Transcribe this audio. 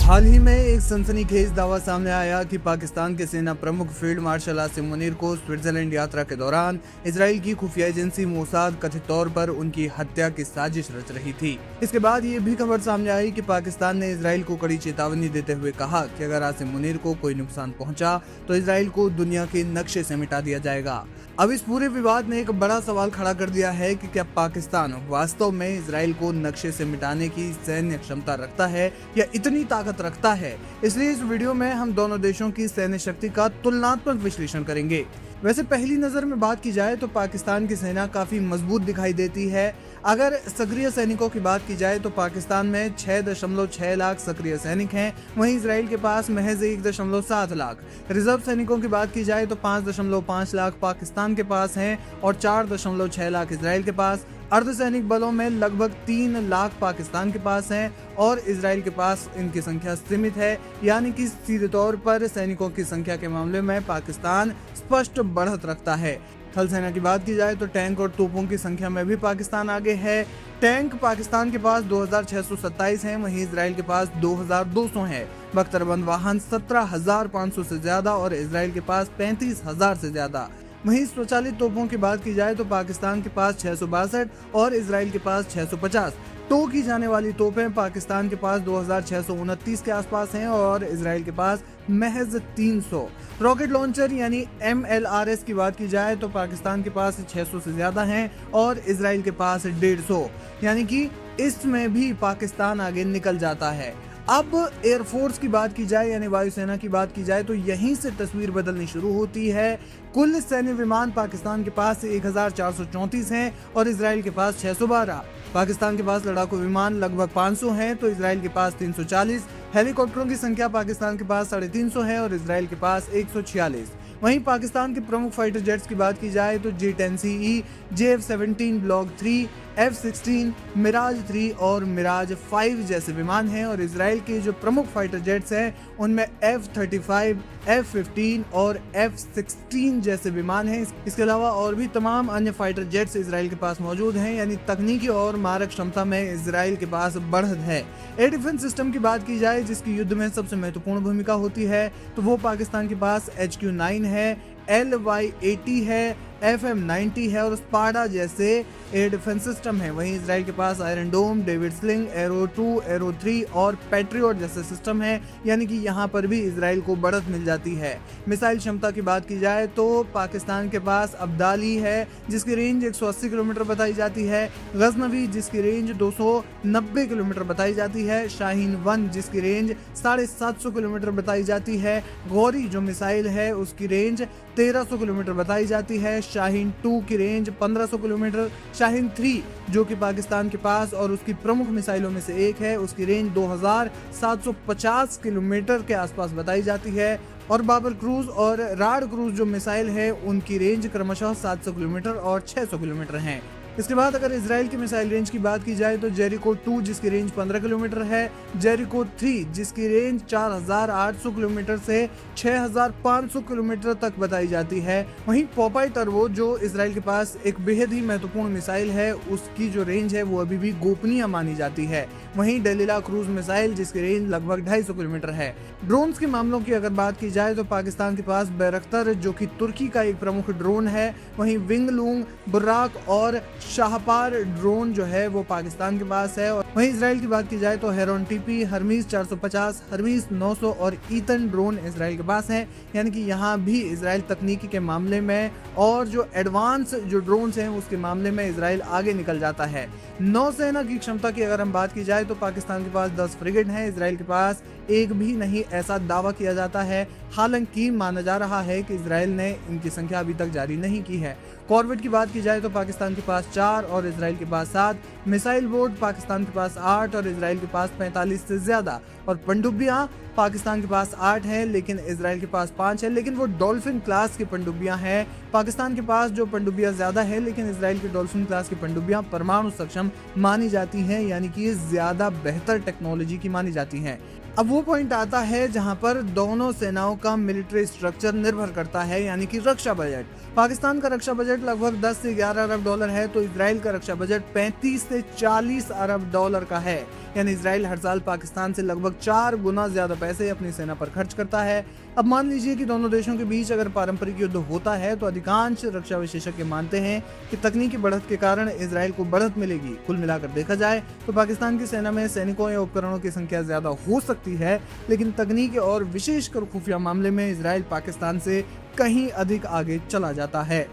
हाल ही में एक सनसनीखेज दावा सामने आया कि पाकिस्तान के सेना प्रमुख फील्ड मार्शल आसिम मुनीर को स्विट्जरलैंड यात्रा के दौरान इजराइल की खुफिया एजेंसी मोसाद कथित तौर पर उनकी हत्या की साजिश रच रही थी। इसके बाद ये भी खबर सामने आई कि पाकिस्तान ने इजराइल को कड़ी चेतावनी देते हुए कहा कि अगर आसिम मुनीर को कोई नुकसान पहुंचा तो इजराइल को दुनिया के नक्शे से मिटा दिया जाएगा। अब इस पूरे विवाद ने एक बड़ा सवाल खड़ा कर दिया है कि क्या पाकिस्तान वास्तव में इजराइल को नक्शे से मिटाने की सैन्य क्षमता रखता है या इतनी ताकत रखता है। इसलिए इस वीडियो में हम दोनों देशों की सैन्य शक्ति का तुलनात्मक विश्लेषण करेंगे। वैसे पहली नजर में बात की जाए तो पाकिस्तान की सेना काफी मजबूत दिखाई देती है। अगर सक्रिय सैनिकों की बात की जाए तो पाकिस्तान में 6.6 लाख सक्रिय सैनिक हैं, वहीं इजराइल के पास महज 1.7 लाख। रिजर्व सैनिकों की बात की जाए तो 5.5 लाख पाकिस्तान के पास हैं और 4.6 लाख इजराइल के पास। अर्धसैनिक बलों में लगभग 3 लाख पाकिस्तान के पास हैं और इजराइल के पास इनकी संख्या सीमित है, यानी कि सीधे तौर पर सैनिकों की संख्या के मामले में पाकिस्तान स्पष्ट बढ़त रखता है। थल सेना की बात की जाए तो टैंक और तोपों की संख्या में भी पाकिस्तान आगे है। टैंक पाकिस्तान के पास 2627 हैं, वहीं इजराइल के पास 2200 हैं। बख्तरबंद वाहन 17,500 से ज्यादा और इजराइल के पास 35,000 से ज्यादा। वहीं स्वचालित तोपों की बात की जाए तो पाकिस्तान के पास 662 और इजराइल के पास 650। टो की जाने वाली तोपें पाकिस्तान के पास 2629 के आसपास हैं और इजराइल के पास महज 300। रॉकेट लॉन्चर यानी MLRS की बात की जाए तो पाकिस्तान के पास 600 से ज्यादा हैं और इजराइल के पास 150, यानी कि इसमें भी पाकिस्तान आगे निकल जाता है। अब एयरफोर्स की बात की जाए यानी वायुसेना की बात की जाए तो यहीं से तस्वीर बदलनी शुरू होती है। कुल सैन्य विमान पाकिस्तान के पास 1434 हैं और इजराइल के पास 612। पाकिस्तान के पास लड़ाकू विमान लगभग 500 हैं तो इजराइल के पास 340। हेलीकॉप्टरों की संख्या पाकिस्तान के पास 350 है और इजराइल के पास 146। वहीं पाकिस्तान के प्रमुख फाइटर जेट्स की बात की जाए तो J-10CE, JF-17 block 3, F-16, Miraj 3 और मिराज 5 जैसे विमान हैं और इजराइल के जो प्रमुख फाइटर जेट्स हैं उनमें F-35, F-15 और F-16 जैसे विमान हैं। इसके अलावा और भी तमाम अन्य फाइटर जेट्स इजराइल के पास मौजूद हैं, यानी तकनीकी और मारक क्षमता में इजराइल के पास बढ़त है। एयर डिफेंस सिस्टम की बात की जाए जिसकी युद्ध में सबसे महत्वपूर्ण भूमिका होती है तो वो पाकिस्तान के पास HQ-9 है, LY-80 है, FM-90 है और स्पाडा जैसे एयर डिफेंस सिस्टम है। वहीं इजराइल के पास आयरन डोम, डेविड स्लिंग, एरो 2, एरो 3 और पैट्रियट जैसे सिस्टम है, यानी कि यहाँ पर भी इजराइल को बढ़त मिल जाती है। मिसाइल क्षमता की बात की जाए तो पाकिस्तान के पास अब्दाली है जिसकी रेंज 180 किलोमीटर बताई जाती है, गजनवी जिसकी रेंज 290 किलोमीटर बताई जाती है, शाहीन 1 जिसकी रेंज 750 किलोमीटर बताई जाती है, गौरी जो मिसाइल है उसकी रेंज 1300 किलोमीटर बताई जाती है, शाहीन 2 की रेंज 1500 किलोमीटर, शाहीन 3 जो कि पाकिस्तान के पास और उसकी प्रमुख मिसाइलों में से एक है उसकी रेंज 2750 किलोमीटर के आसपास बताई जाती है, और बाबर क्रूज और राड क्रूज जो मिसाइल है उनकी रेंज क्रमशः 700 किलोमीटर और 600 किलोमीटर हैं। इसके बाद अगर इजराइल की मिसाइल रेंज की बात की जाए तो जेरिको 2 जिसकी रेंज 15 किलोमीटर है, जेरिको 3 जिसकी रेंज 4800 किलोमीटर से 6500 किलोमीटर तक बताई जाती है। वहीं पोपाई टर्बो जो इजराइल के पास एक बेहद ही महत्वपूर्ण मिसाइल है उसकी जो रेंज है वो अभी भी गोपनीय मानी जाती है। वहीं डेलिला क्रूज मिसाइल जिसकी रेंज लगभग 250 किलोमीटर है। ड्रोन्स के मामलों की अगर बात की जाए तो पाकिस्तान के पास बैरक्तर जो कि तुर्की का एक प्रमुख ड्रोन है, वहीं विंगलूंग, बुर्राक और शाहपार ड्रोन जो है वो पाकिस्तान के पास है। और वहीं इजराइल की बात की जाए तो हेरोन टीपी, हरमीज 450, हरमीज 900 और ईथन ड्रोन इजराइल के पास हैं, यानी कि यहाँ भी इजराइल तकनीकी के मामले में और जो एडवांस जो ड्रोन्स हैं उसके मामले में इजराइल आगे निकल जाता है। नौसेना की क्षमता की अगर हम बात की जाए तो पाकिस्तान के पास 10 फ्रिगेट हैं, इजराइल के पास एक भी नहीं, ऐसा दावा किया जाता है। हालांकि माना जा रहा है कि इजराइल ने इनकी संख्या अभी तक जारी नहीं की है। कॉर्वेट की बात की जाए तो पाकिस्तान के पास 4 और इजराइल के पास 7, मिसाइल बोट पाकिस्तान के पास 8 और इजराइल के पास 45 से ज्यादा, और पनडुब्बियां पाकिस्तान के पास 8 हैं लेकिन इजराइल के पास 5 है, लेकिन वो डॉल्फिन क्लास की पनडुब्बियां हैं। पाकिस्तान के पास जो पनडुब्बियां ज्यादा है लेकिन इजराइल की डॉल्फिन क्लास की पनडुब्बियां परमाणु सक्षम मानी जाती हैं, यानी कि ये ज्यादा बेहतर टेक्नोलॉजी की मानी जाती हैं। अब वो पॉइंट आता है जहां पर दोनों सेनाओं का मिलिट्री स्ट्रक्चर निर्भर करता है, यानी कि रक्षा बजट। पाकिस्तान का रक्षा बजट लगभग 10 से 11 अरब डॉलर है, तो इजराइल का रक्षा बजट 35 से 40 अरब डॉलर का है। यानी इजराइल हर साल पाकिस्तान से लगभग 4 गुना ज्यादा पैसे अपनी सेना पर खर्च करता है। अब मान लीजिए कि दोनों देशों के बीच अगर पारंपरिक युद्ध होता है, तो अधिकांश रक्षा विशेषज्ञ मानते हैं कि तकनीकी बढ़त के कारण इजराइल को बढ़त मिलेगी। कुल मिलाकर देखा जाए तो पाकिस्तान की सेना में सैनिकों या उपकरणों की संख्या ज्यादा हो सकती है, लेकिन तकनीकी और विशेषकर खुफिया मामले में इजराइल पाकिस्तान से कहीं अधिक आगे चला जाता है।